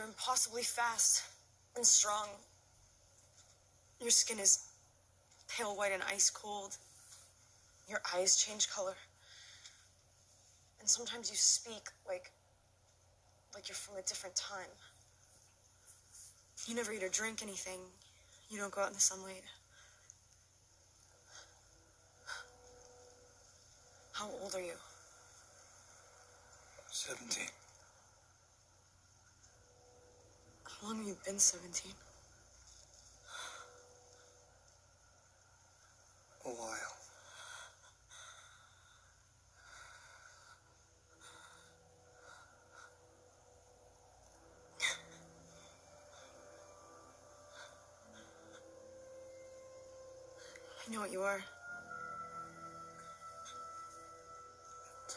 impossibly fast and strong. Your skin is pale white and ice cold. Your eyes change color. And sometimes you speak like you're from a different time. You never eat or drink anything. You don't go out in the sunlight. How old are you? 17. How long have you been 17? A while. I know what you are.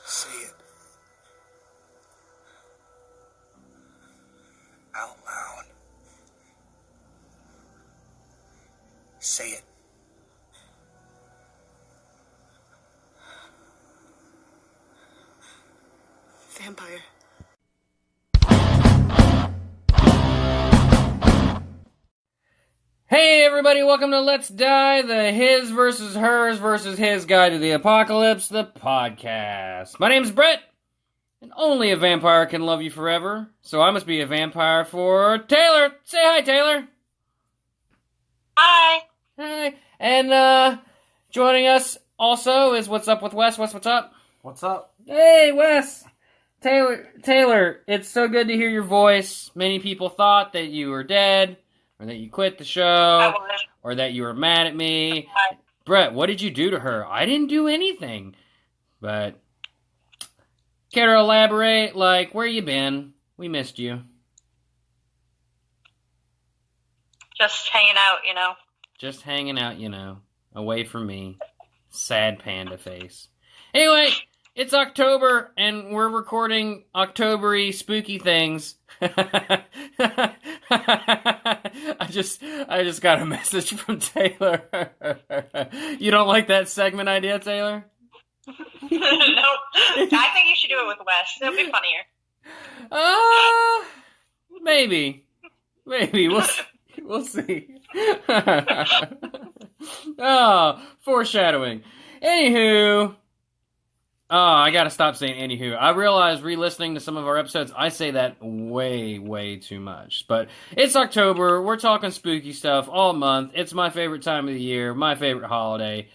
Say it. Out loud. Say it. Vampire. Hey everybody, welcome to Let's Die, the his versus hers versus his guide to the apocalypse, the podcast. My name's Bret, and only a vampire can love you forever, so I must be a vampire for Taylor. Say hi, Taylor. Hi. Hi. And joining us also is What's Up with Wes. Wes, what's up? What's up? Hey, Wes. Taylor, it's so good to hear your voice. Many people thought that you were dead, or that you quit the show, or that you were mad at me. Bret, what did you do to her? I didn't do anything. But, care to elaborate? Like, where you been? We missed you. Just hanging out, you know. Just hanging out, you know. Away from me. Sad panda face. Anyway, it's October, and we're recording October-y spooky things. I just got a message from Taylor. You don't like that segment idea, Taylor? No, I think you should do it with Wes. It'll be funnier. Maybe. We'll see. Oh, foreshadowing. Anywho. Oh, I gotta stop saying anywho. I realize re-listening to some of our episodes, I say that way too much. But it's October, we're talking spooky stuff all month. It's my favorite time of the year, my favorite holiday.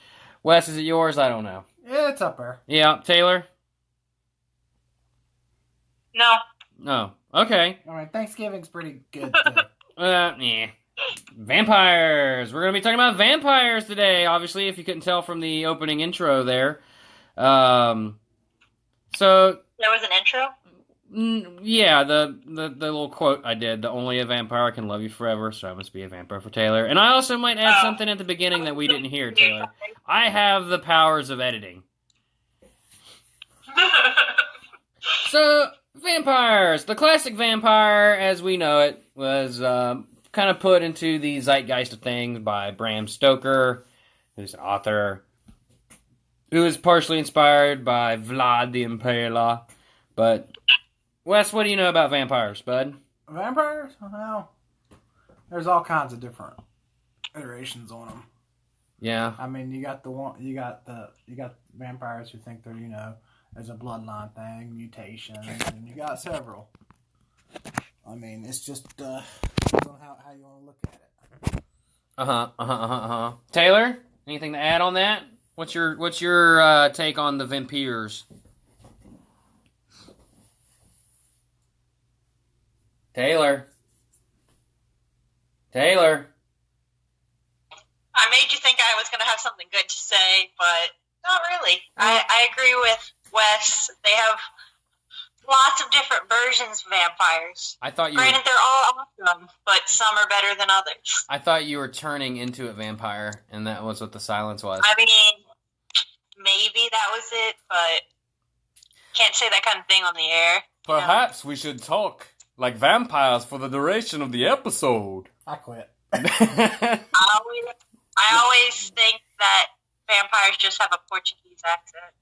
Wes, is it yours? I don't know. Yeah, it's up there. Yeah, Taylor? No. No. Okay. Alright, Thanksgiving's pretty good, too. Yeah. Vampires! We're gonna be talking about vampires today, obviously, if you couldn't tell from the opening intro there. So There was an intro? yeah, the little quote I did, the only a vampire can love you forever, so I must be a vampire for Taylor. And I also might add something at the beginning that we didn't hear, Taylor. I have the powers of editing. So, vampires. The classic vampire, as we know it, was kind of put into the zeitgeist of things by Bram Stoker, who's an author, who is partially inspired by Vlad the Impaler. But, Wes, what do you know about vampires, bud? Vampires? Well, there's all kinds of different iterations on them. Yeah. I mean, you got vampires who think they're, as a bloodline thing, mutations, and you got several. I mean, it's just depends on how you want to look at it. Taylor, anything to add on that? What's your take on the vampires? Taylor. I made you think I was going to have something good to say, but not really. I agree with Wes. They have lots of different versions of vampires. Granted, they're all awesome, but some are better than others. I thought you were turning into a vampire, and that was what the silence was. I mean, maybe that was it, but can't say that kind of thing on the air. Perhaps we should talk like vampires for the duration of the episode. I quit. I always think that vampires just have a Portuguese accent.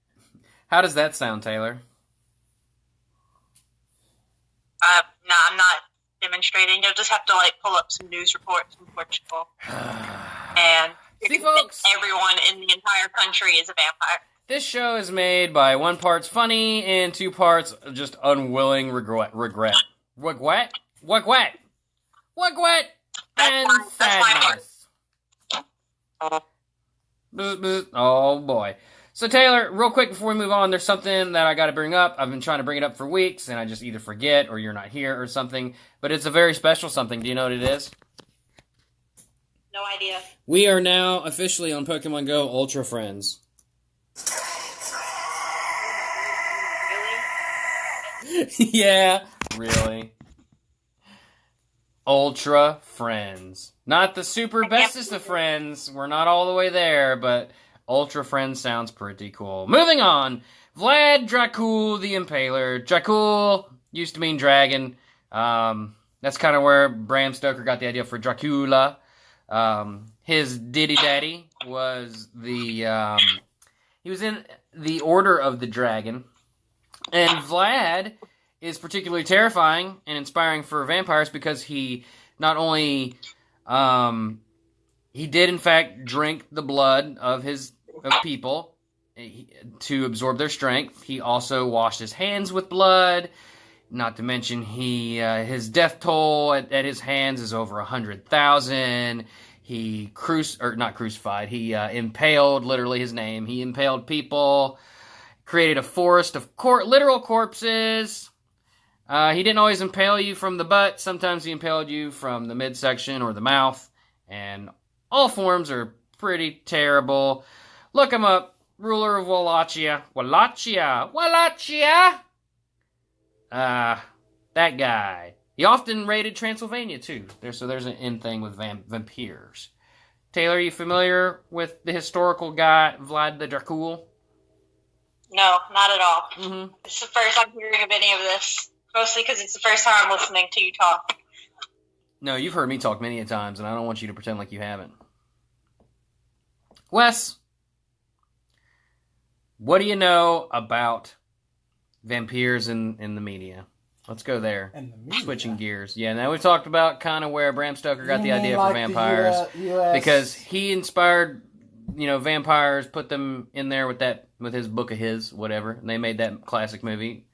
How does that sound, Taylor? No, I'm not demonstrating. You'll just have to pull up some news reports from Portugal, and see, folks, everyone in the entire country is a vampire. This show is made by 1 part's funny and 2 parts just unwilling regret, and sadness. Oh boy. So Taylor, real quick before we move on, there's something that I got to bring up. I've been trying to bring it up for weeks, and I just either forget or you're not here or something. But it's a very special something. Do you know what it is? No idea. We are now officially on Pokemon Go Ultra Friends. Really? Yeah, really. Ultra Friends. Not the super bestest of friends. We're not all the way there, but Ultra Friends sounds pretty cool. Moving on. Vlad Dracul the Impaler. Dracul used to mean dragon. That's kind of where Bram Stoker got the idea for Dracula. His Diddy Daddy was the... he was in the Order of the Dragon. And Vlad is particularly terrifying and inspiring for vampires because he not only... he did, in fact, drink the blood of people to absorb their strength. He also washed his hands with blood. Not to mention, his death toll at his hands is over 100,000. He impaled, literally his name. He impaled people, created a forest of literal corpses. He didn't always impale you from the butt. Sometimes he impaled you from the midsection or the mouth. And all forms are pretty terrible. Look him up. Ruler of Wallachia. Wallachia! That guy. He often raided Transylvania, too. There's an in thing with vampires. Taylor, are you familiar with the historical guy, Vlad the Dracul? No, not at all. Mm-hmm. It's the first I'm hearing of any of this. Mostly because it's the first time I'm listening to you talk. No, you've heard me talk many a times, and I don't want you to pretend like you haven't. Wes, what do you know about vampires in the media? Let's go there. Switching gears. Yeah, now we've talked about kind of where Bram Stoker got the idea for vampires. Because he inspired, vampires, put them in there with his book of his, whatever, and they made that classic movie.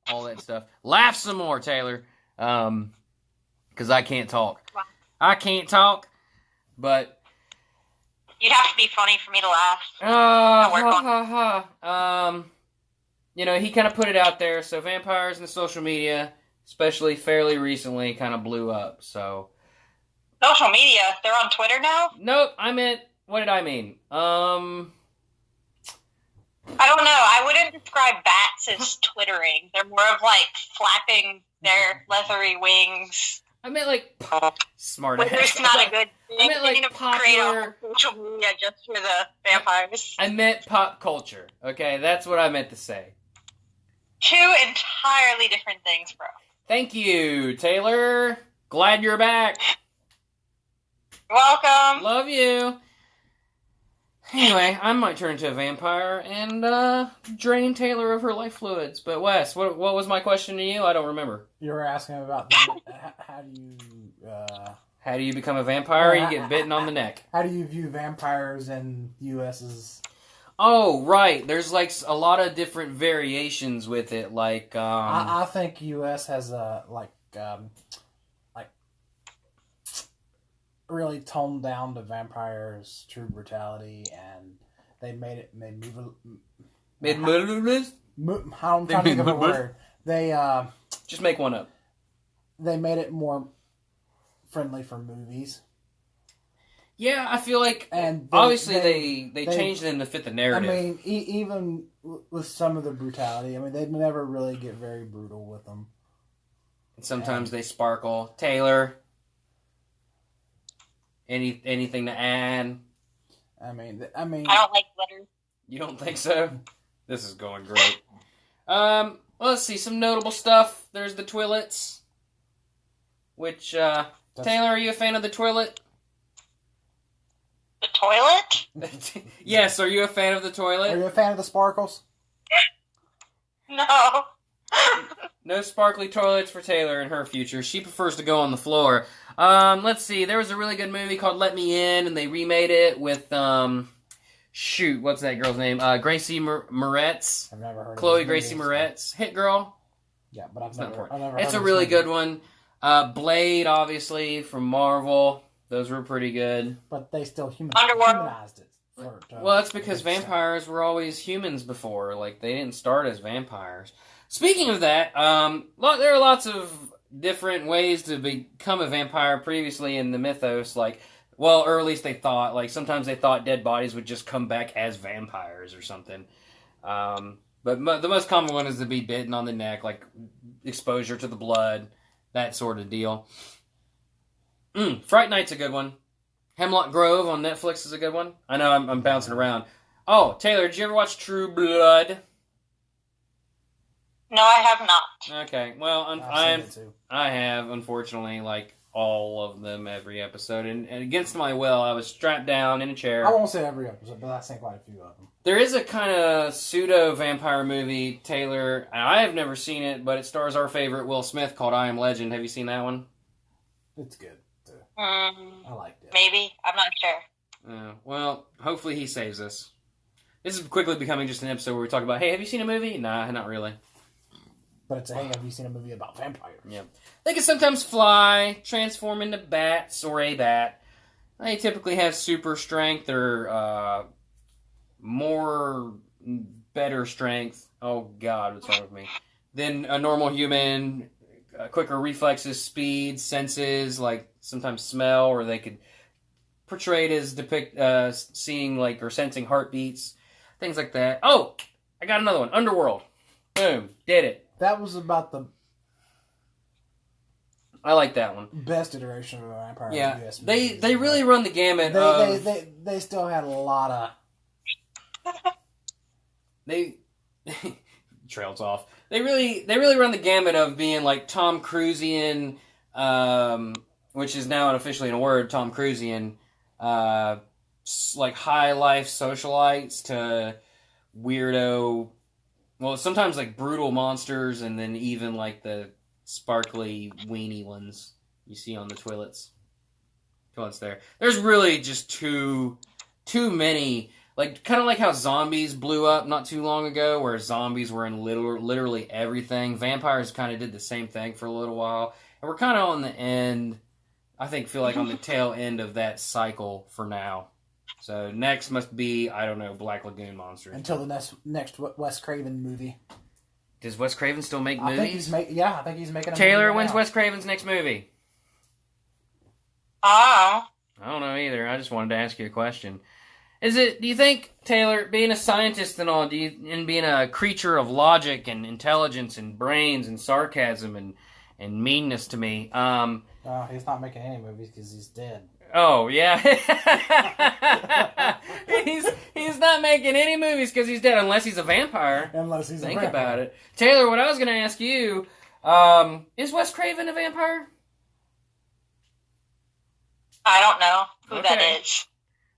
All that stuff. Laugh some more, Taylor. Because I can't talk. I can't talk, but... You'd have to be funny for me to laugh. He kind of put it out there, so vampires in the social media, especially fairly recently, kind of blew up, so... Social media? They're on Twitter now? Nope, what did I mean? I don't know. I wouldn't describe bats as twittering. They're more of flapping their leathery wings. I meant smart ass. It's not a good thing. I meant popular... create a social media just for the vampires. I meant pop culture. Okay, that's what I meant to say. Two entirely different things, bro. Thank you, Taylor. Glad you're back. You're welcome. Love you. Anyway, I might turn into a vampire and drain Taylor of her life fluids. But Wes, what was my question to you? I don't remember. You were asking about how do you become a vampire? You get bitten on the neck. How do you view vampires in U.S.'s... Oh, right. There's a lot of different variations with it. I think U.S. has really toned down the vampires' true brutality, and they made it. I'm trying to think of a word. They just make one up. They made it more friendly for movies. Yeah, I feel like, and obviously they changed them to fit the narrative. I mean, even with some of the brutality, they never really get very brutal with them. And sometimes they sparkle. Taylor, anything to add? I mean, I don't like glitter. You don't think so? This is going great. Let's see some notable stuff. There's the Twillets, which Taylor, are you a fan of the Twillet? The toilet? Yes, are you a fan of the toilet? Are you a fan of the sparkles? No. No sparkly toilets for Taylor in her future. She prefers to go on the floor. Let's see. There was a really good movie called Let Me In, and they remade it with, what's that girl's name? Gracie Moretz. I've never heard Chloe of Gracie Moretz. Hit Girl. Yeah, but I've never heard It's a of really this good one. Blade, obviously, from Marvel. Those were pretty good. But they still Underworld. humanized it. Well, that's because vampires were always humans before. Like, they didn't start as vampires. Speaking of that, there are lots of different ways to become a vampire previously in the mythos. Like, well, or at least they thought. Like, sometimes they thought dead bodies would just come back as vampires or something. But the most common one is to be bitten on the neck, like exposure to the blood, that sort of deal. Fright Night's a good one. Hemlock Grove on Netflix is a good one. I know I'm bouncing around. Oh, Taylor, did you ever watch True Blood? No, I have not. Okay, well, I have, unfortunately, like, all of them every episode. And against my will, I was strapped down in a chair. I won't say every episode, but I've seen quite a few of them. There is a kind of pseudo-vampire movie, Taylor, and I have never seen it, but it stars our favorite Will Smith called I Am Legend. Have you seen that one? It's good, too. I liked it. Maybe. I'm not sure. Well, hopefully he saves us. This is quickly becoming just an episode where we talk about, hey, have you seen a movie? Nah, not really. But it's a, hey, have you seen a movie about vampires? Yep. They can sometimes fly, transform into bats or a bat. They typically have super strength or better strength. Oh, God, what's wrong with me? Than a normal human. Quicker reflexes, speed, senses, like sometimes smell, or they could portray it as seeing like or sensing heartbeats, things like that. Oh, I got another one. Underworld. Boom, did it. That was about the I like that one. best iteration of a vampire. Yeah, US they movies. really run the gamut. They still had a lot of they trails off. They really run the gamut of being like Tom Cruisian, which is now officially in a word, Tom Cruisian, like high life socialites to weirdo, well, sometimes like brutal monsters, and then even like the sparkly weenie ones you see on the toilets there. There's really just too many. Like, kind of like how zombies blew up not too long ago, where zombies were in literally everything. Vampires kind of did the same thing for a little while. And we're kind of on the end, feel like on the tail end of that cycle for now. So next must be, I don't know, Black Lagoon monsters. until the next Wes Craven movie. Does Wes Craven still make movies? I think he's making a Taylor, movie when's now. Wes Craven's next movie? Oh. I don't know either. I just wanted to ask you a question. Do you think, Taylor, being a scientist and all, and being a creature of logic and intelligence and brains and sarcasm and meanness to me, he's not making any movies because he's dead. Oh, yeah. he's not making any movies because he's dead, unless he's a vampire. Unless he's Think a vampire. about it. Taylor, what I was going to ask you, is Wes Craven a vampire? I don't know who Okay. that is.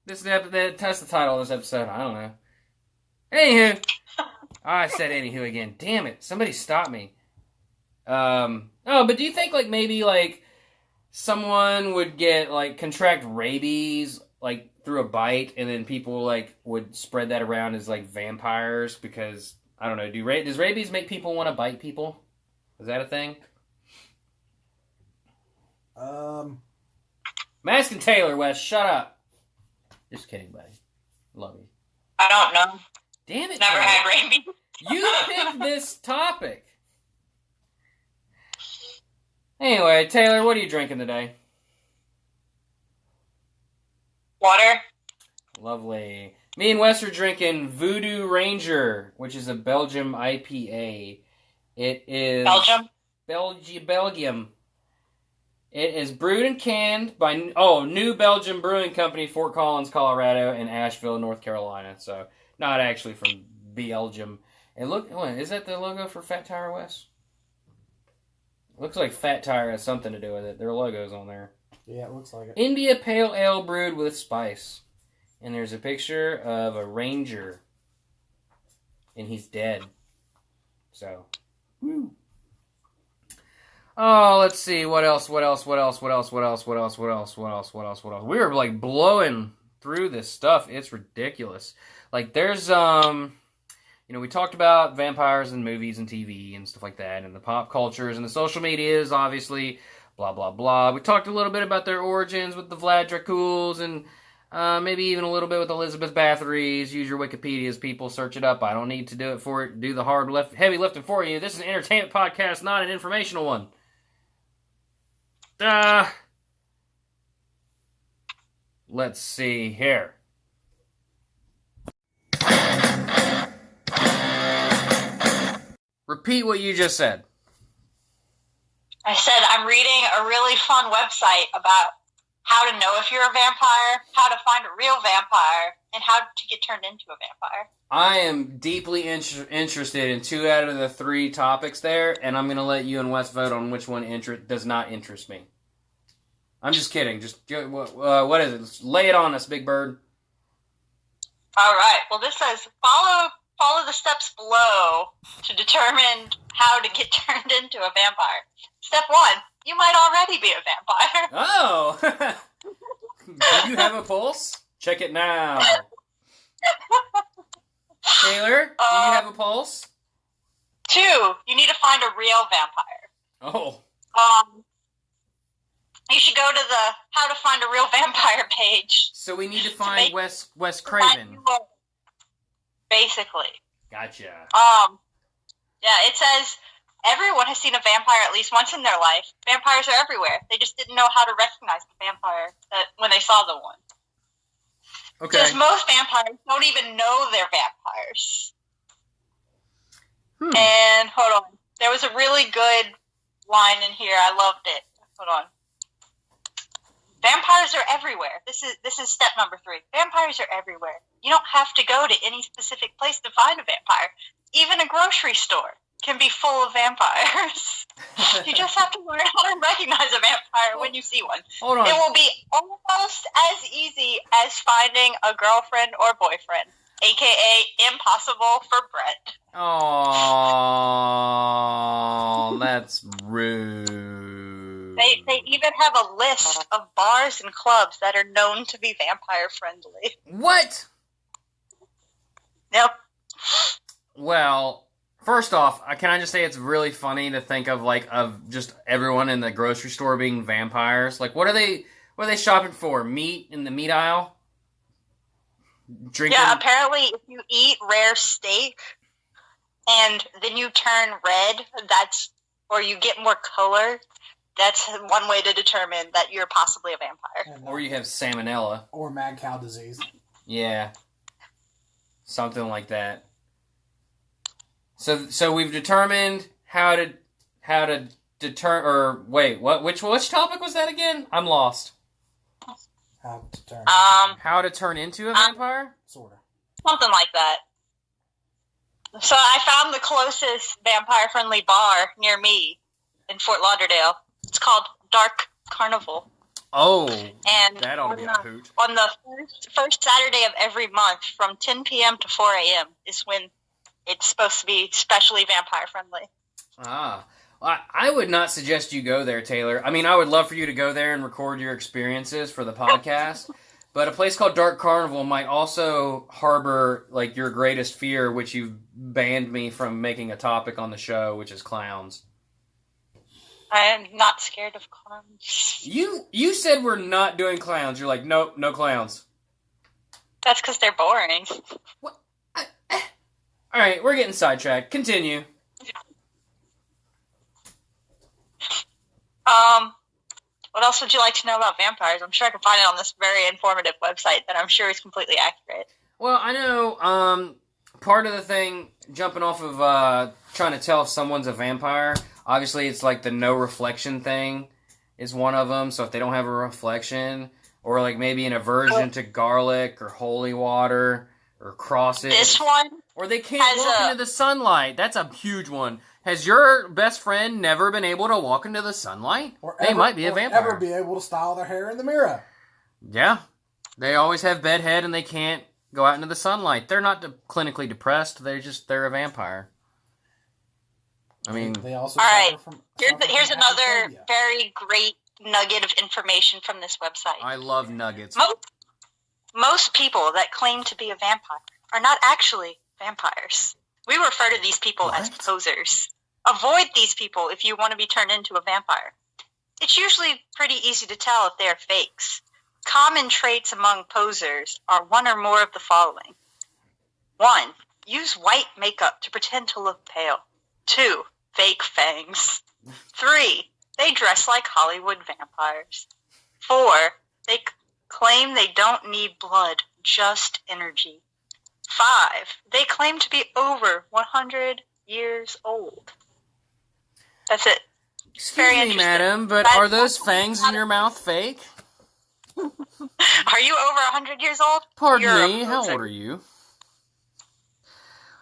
That's the title of this episode. I don't know. Anywho. I said anywho again. Damn it. Somebody stop me. But do you think, like, maybe, like, someone would get, like, contract rabies, like, through a bite, and then people, like, would spread that around as, like, vampires? Because, I don't know, does rabies make people want to bite people? Is that a thing? I'm asking Taylor, Wes. Shut up. Just kidding, buddy. Love you. I don't know. Damn it, Never Taylor. had rabies. You picked this topic. Anyway, Taylor, what are you drinking today? Water. Lovely. Me and Wes are drinking Voodoo Ranger, which is a Belgium IPA. It is... Belgium? Belgium. It is brewed and canned by New Belgium Brewing Company, Fort Collins, Colorado, and Asheville, North Carolina. So, not actually from Belgium. And look, is that the logo for Fat Tire West? Looks like Fat Tire has something to do with it. Their logo's on there. Yeah, it looks like it. India Pale Ale brewed with spice. And there's a picture of a ranger. And he's dead. So, woo. Oh, let's see. What else? We were like blowing through this stuff. It's ridiculous. Like there's we talked about vampires in movies and TV and stuff like that, and the pop cultures and the social medias, obviously, blah blah blah. We talked a little bit about their origins with the Vlad Draculs and maybe even a little bit with Elizabeth Bathory's. Use your Wikipedias, people. Search it up. I don't need to do it for it. Do the heavy lifting for you. This is an entertainment podcast, not an informational one. Let's see here. Repeat what you just said. I said I'm reading a really fun website about how to know if you're a vampire, how to find a real vampire, and how to get turned into a vampire. I am deeply interested in 2 out of the 3 topics there, and I'm going to let you and Wes vote on which one does not interest me. I'm just kidding. Just what is it? Lay it on us, Big Bird. All right. Well, this says follow the steps below to determine how to get turned into a vampire. Step 1, you might already be a vampire. Oh! Do you have a pulse? Check it now. Taylor, do you have a pulse? 2, you need to find a real vampire. Oh. You should go to the How to Find a Real Vampire page. So we need to find Wes Craven. Basically. Gotcha. Yeah, it says everyone has seen a vampire at least once in their life. Vampires are everywhere. They just didn't know how to recognize the vampire when they saw the one. Okay. Because most vampires don't even know they're vampires. And hold on. There was a really good line in here. I loved it. Hold on. Vampires are everywhere. This is step number 3. Vampires are everywhere. You don't have to go to any specific place to find a vampire. Even a grocery store can be full of vampires. You just have to learn how to recognize a vampire when you see one. Hold on. It will be almost as easy as finding a girlfriend or boyfriend, a.k.a. impossible for Bret. Oh, that's rude. They even have a list of bars and clubs that are known to be vampire friendly. What? Yep. Well, first off, can I just say it's really funny to think of just everyone in the grocery store being vampires. Like, what are they shopping for? Meat in the meat aisle? Drinking? Yeah, apparently if you eat rare steak and then you turn red, or you get more color, that's one way to determine that you're possibly a vampire. Or you have salmonella. Or mad cow disease. Yeah. Something like that. So we've determined how to deter, or wait, what? Which topic was that again? I'm lost. How to turn into a vampire? Sorta. Something like that. So I found the closest vampire-friendly bar near me in Fort Lauderdale. It's called Dark Carnival. Oh, and that ought to be a hoot. On the first Saturday of every month from 10 p.m. to 4 a.m. is when it's supposed to be specially vampire-friendly. Ah. I would not suggest you go there, Taylor. I mean, I would love for you to go there and record your experiences for the podcast. But a place called Dark Carnival might also harbor, your greatest fear, which you've banned me from making a topic on the show, which is clowns. I am not scared of clowns. You said we're not doing clowns. You're like, nope, no clowns. That's because they're boring. What? All right, we're getting sidetracked. Continue. What else would you like to know about vampires? I'm sure I can find it on this very informative website that I'm sure is completely accurate. Well, I know part of the thing, jumping off of trying to tell if someone's a vampire, obviously it's like the no reflection thing is one of them. So if they don't have a reflection, or maybe an aversion to garlic or holy water or crosses. This one? Or they can't walk into the sunlight. That's a huge one. Has your best friend never been able to walk into the sunlight? They might be a vampire. Or ever be able to style their hair in the mirror. Yeah. They always have bedhead and they can't go out into the sunlight. They're not clinically depressed. They're a vampire. I mean, they also all right. from Here's another very great nugget of information from this website. I love nuggets. Most people that claim to be a vampire are not actually vampires. We refer to these people as posers. Avoid these people if you want to be turned into a vampire. It's usually pretty easy to tell if they are fakes. Common traits among posers are one or more of the following. 1. Use white makeup to pretend to look pale. 2. Fake fangs. 3. They dress like Hollywood vampires. 4. They claim they don't need blood, just energy. 5. They claim to be over 100 years old. That's it. Excuse me, madam, but are those fangs in your mouth fake? Are you over 100 years old? Pardon me, how old are you?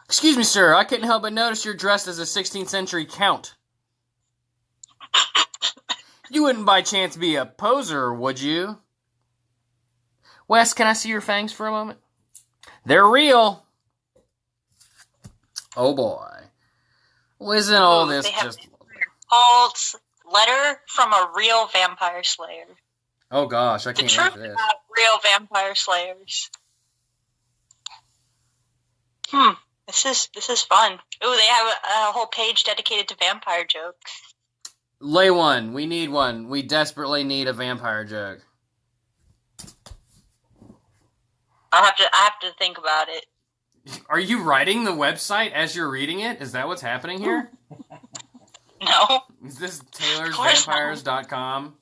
Excuse me, sir, I couldn't help but notice you're dressed as a 16th century count. You wouldn't by chance be a poser, would you? Wes, can I see your fangs for a moment? They're real. Oh boy. Well, isn't all this just... Called Letter from a Real Vampire Slayer. Oh gosh, I can't wait for this. About real vampire slayers. This is fun. Ooh, they have a whole page dedicated to vampire jokes. Lay one. We need one. We desperately need a vampire joke. I have to think about it. Are you writing the website as you're reading it? Is that what's happening here? No. Is this taylorsvampires.com?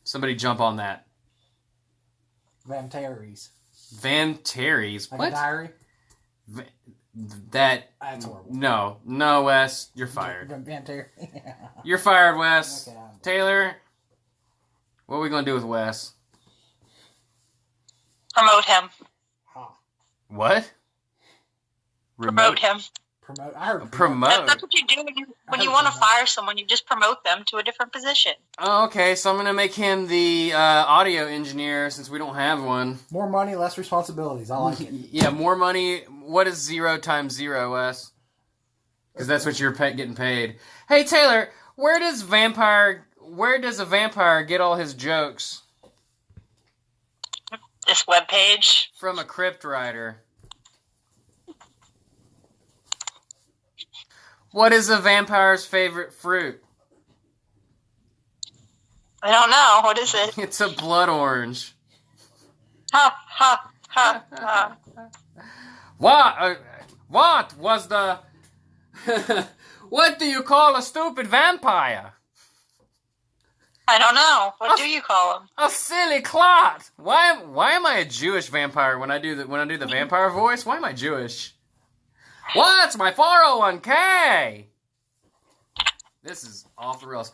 Somebody jump on that. Vantaries. Vantaries? Like what? A diary? That's horrible. No, Wes. You're fired. Vantary. You're fired, Wes. Okay, Taylor, what are we going to do with Wes? Promote him. What? Promote him. Promote. I heard promote. That's what you do when you want to fire someone. You just promote them to a different position. Oh, okay, so I'm going to make him the audio engineer since we don't have one. More money, less responsibilities. I like it. Yeah, more money. What is 0 times 0, Wes? Because that's what you're getting paid. Hey, Taylor, where does a vampire get all his jokes? This webpage. From a crypt writer. What is a vampire's favorite fruit? I don't know. What is it? It's a blood orange. Ha, ha, ha, ha. What was the... What do you call a stupid vampire? I don't know. What do you call him? A silly clot. Why am I a Jewish vampire when I do the vampire voice? Why am I Jewish? What's my 401k? This is off the rails.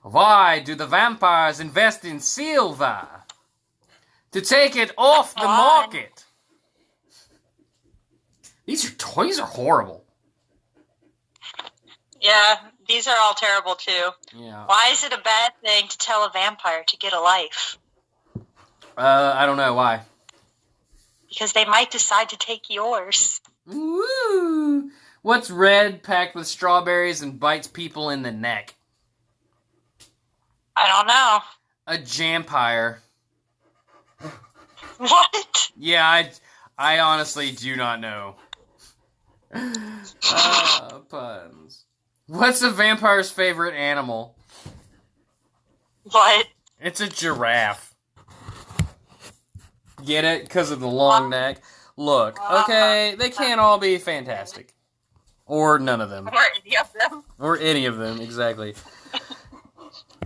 Why do the vampires invest in silver? To take it off the market. These are horrible. Yeah, these are all terrible too. Yeah. Why is it a bad thing to tell a vampire to get a life? I don't know why. Because they might decide to take yours. Woo! What's red packed with strawberries and bites people in the neck? I don't know. A jampire. What? Yeah, I honestly do not know. Puns. What's a vampire's favorite animal? What? It's a giraffe. Get it? Because of the long neck? Look, okay, they can't all be fantastic. Or none of them. Or any of them. Or any of them, exactly.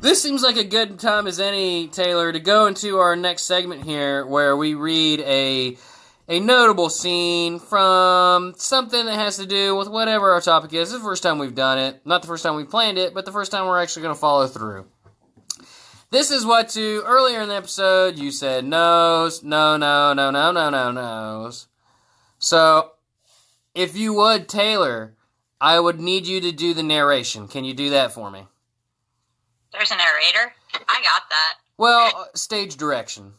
This seems like a good time as any, Taylor, to go into our next segment here where we read a notable scene from something that has to do with whatever our topic is. This is the first time we've done it. Not the first time we planned it, but the first time we're actually going to follow through. This is what earlier in the episode, you said no's, no. So, if you would, Taylor, I would need you to do the narration. Can you do that for me? There's a narrator? I got that. Well, stage direction.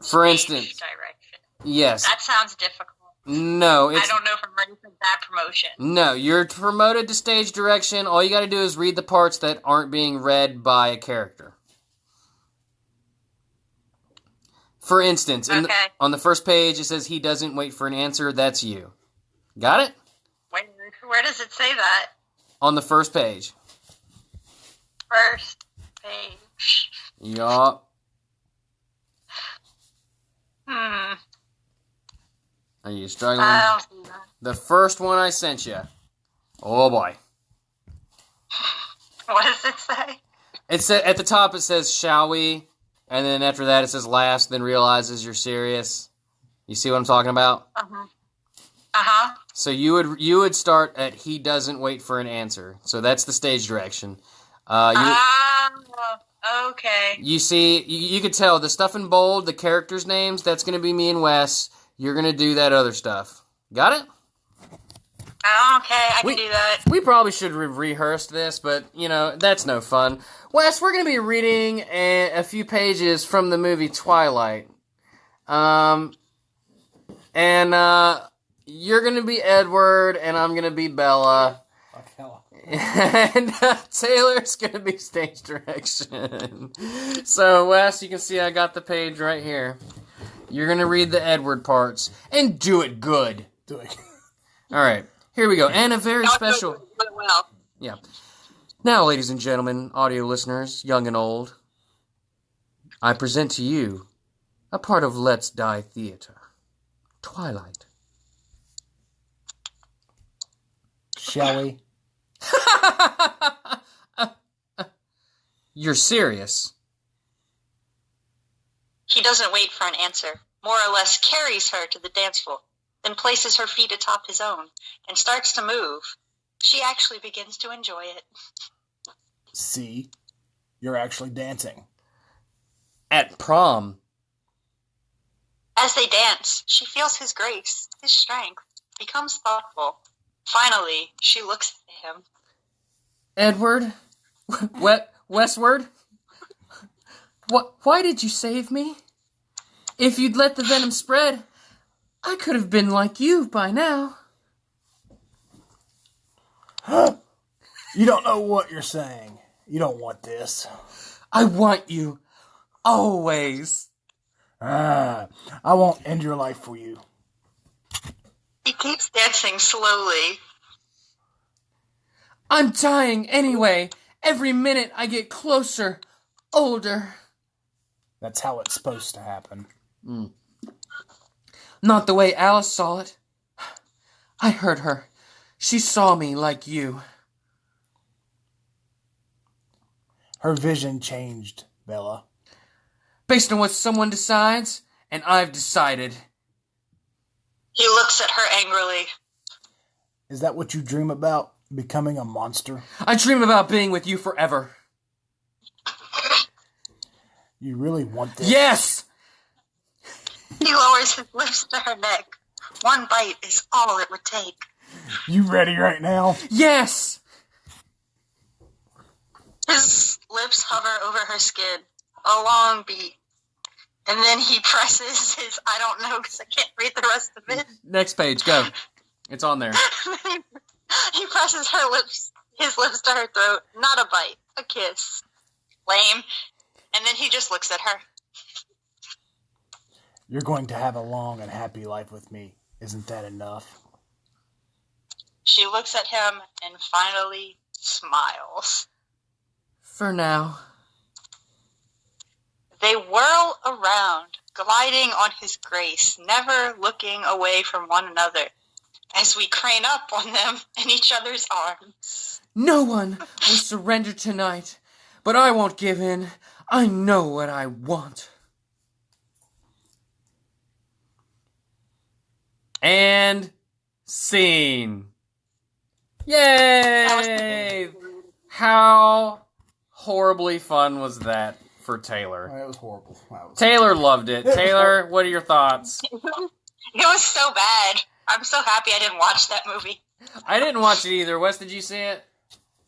For instance. Direction. Yes. That sounds difficult. No, I don't know if I'm ready for that promotion. No, you're promoted to stage direction. All you got to do is read the parts that aren't being read by a character. For instance, on the first page, it says he doesn't wait for an answer. That's you. Got it? Wait, where does it say that? On the first page. First page. Yup. Are you struggling? I don't see that. The first one I sent you. Oh boy. What does it say? At the top it says, shall we? And then after that it says last, then realizes you're serious. You see what I'm talking about? Uh-huh. Uh-huh. So you would start at he doesn't wait for an answer. So that's the stage direction. Okay. You see, you could tell the stuff in bold, the characters' names, that's going to be me and Wes. You're going to do that other stuff. Got it? Okay, I can do that. We probably should have rehearsed this, but, that's no fun. Wes, we're going to be reading a few pages from the movie Twilight. And you're going to be Edward, and I'm going to be Bella. And Taylor's going to be stage direction. So, Wes, you can see I got the page right here. You're going to read the Edward parts, and do it good. Do it. All right, here we go. And a very special... Well. Yeah. Now, ladies and gentlemen, audio listeners, young and old, I present to you a part of Let's Die Theater. Twilight. Shall we? You're serious? He doesn't wait for an answer, more or less carries her to the dance floor, then places her feet atop his own, and starts to move. She actually begins to enjoy it. See? You're actually dancing. At prom. As they dance, she feels his grace, his strength, becomes thoughtful. Finally, she looks at him. Edward? Westward? Why did you save me? If you'd let the venom spread, I could have been like you by now. You don't know what you're saying. You don't want this. I want you. Always. I won't end your life for you. He keeps dancing slowly. I'm dying anyway. Every minute I get closer, older. That's how it's supposed to happen. Not the way Alice saw it. I heard her. She saw me like you. Her vision changed, Bella. Based on what someone decides, and I've decided. He looks at her angrily. Is that what you dream about? Becoming a monster? I dream about being with you forever. You really want this? Yes! He lowers his lips to her neck. One bite is all it would take. You ready right now? Yes! His lips hover over her skin. A long beat. And then he presses his, I don't know because I can't read the rest of it. Next page, go. It's on there. He presses his lips to her throat. Not a bite, a kiss. Lame. And then he just looks at her. You're going to have a long and happy life with me. Isn't that enough? She looks at him and finally smiles. For now. They whirl around, gliding on his grace, never looking away from one another, as we crane up on them in each other's arms. No one will surrender tonight, but I won't give in. I know what I want. And scene. Yay! How horribly fun was that for Taylor? It was horrible. Taylor loved it. Taylor, what are your thoughts? It was so bad. I'm so happy I didn't watch that movie. I didn't watch it either. Wes, did you see it?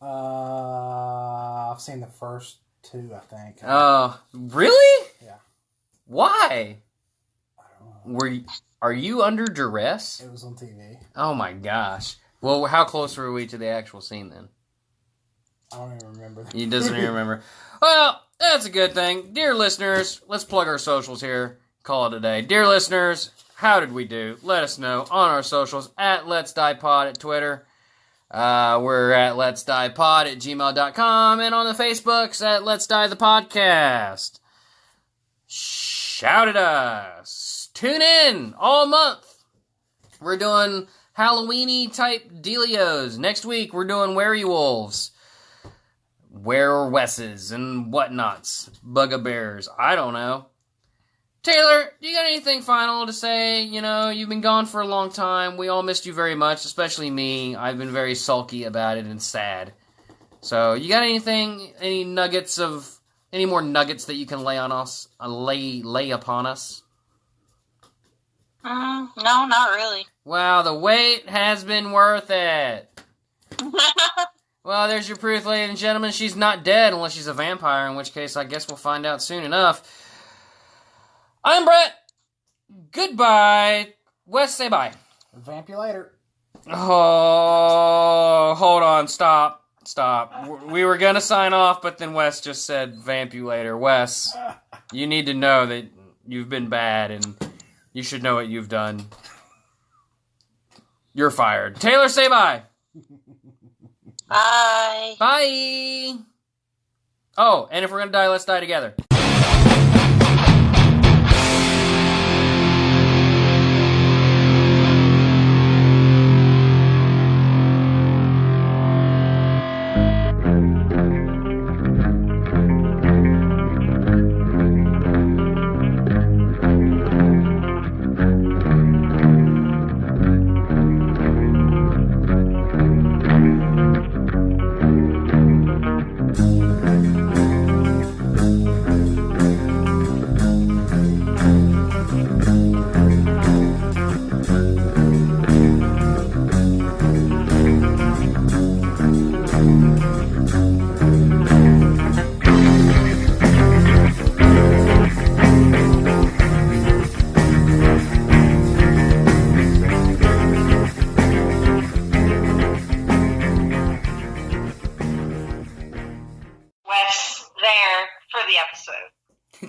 I've seen the first two, I think. Really? Yeah. Why? I don't know. Are you under duress? It was on TV. Oh my gosh. Well, how close were we to the actual scene then? I don't even remember. He doesn't even remember. Well, that's a good thing. Dear listeners, let's plug our socials here. Call it a day. Dear listeners, how did we do? Let us know on our socials at LetsDiePod at Twitter. We're at LetsDiePod at gmail.com and on the Facebooks at Let's Die the Podcast. Shout at us. Tune in all month. We're doing Halloween-y type dealios. Next week, we're doing werewolves. Were-Wesses and whatnots. Bugbears. I don't know. Taylor, do you got anything final to say? You know, you've been gone for a long time. We all missed you very much, especially me. I've been very sulky about it and sad. So, you got anything, any more nuggets that you can lay on us, lay upon us? No, not really. Wow, the wait has been worth it. Well, there's your proof, ladies and gentlemen. She's not dead unless she's a vampire, in which case I guess we'll find out soon enough. I'm Bret. Goodbye. Wes, say bye. Vamp you later. Oh, hold on. Stop. We were going to sign off, but then Wes just said, vamp you later. Wes, you need to know that you've been bad, and you should know what you've done. You're fired. Taylor, say bye. Bye. Bye. Oh, and if we're going to die, let's die together.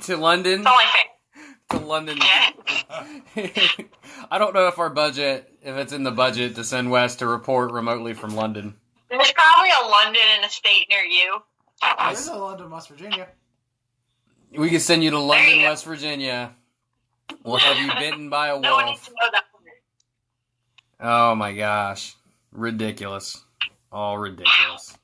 To London? It's only fair. To London. I don't know if it's in the budget to send Wes to report remotely from London. There's probably a London in a state near you. There's a London, West Virginia. We can send you to London, West Virginia. We'll have you bitten by a wolf. No one needs to know that. Oh my gosh. Ridiculous. All ridiculous.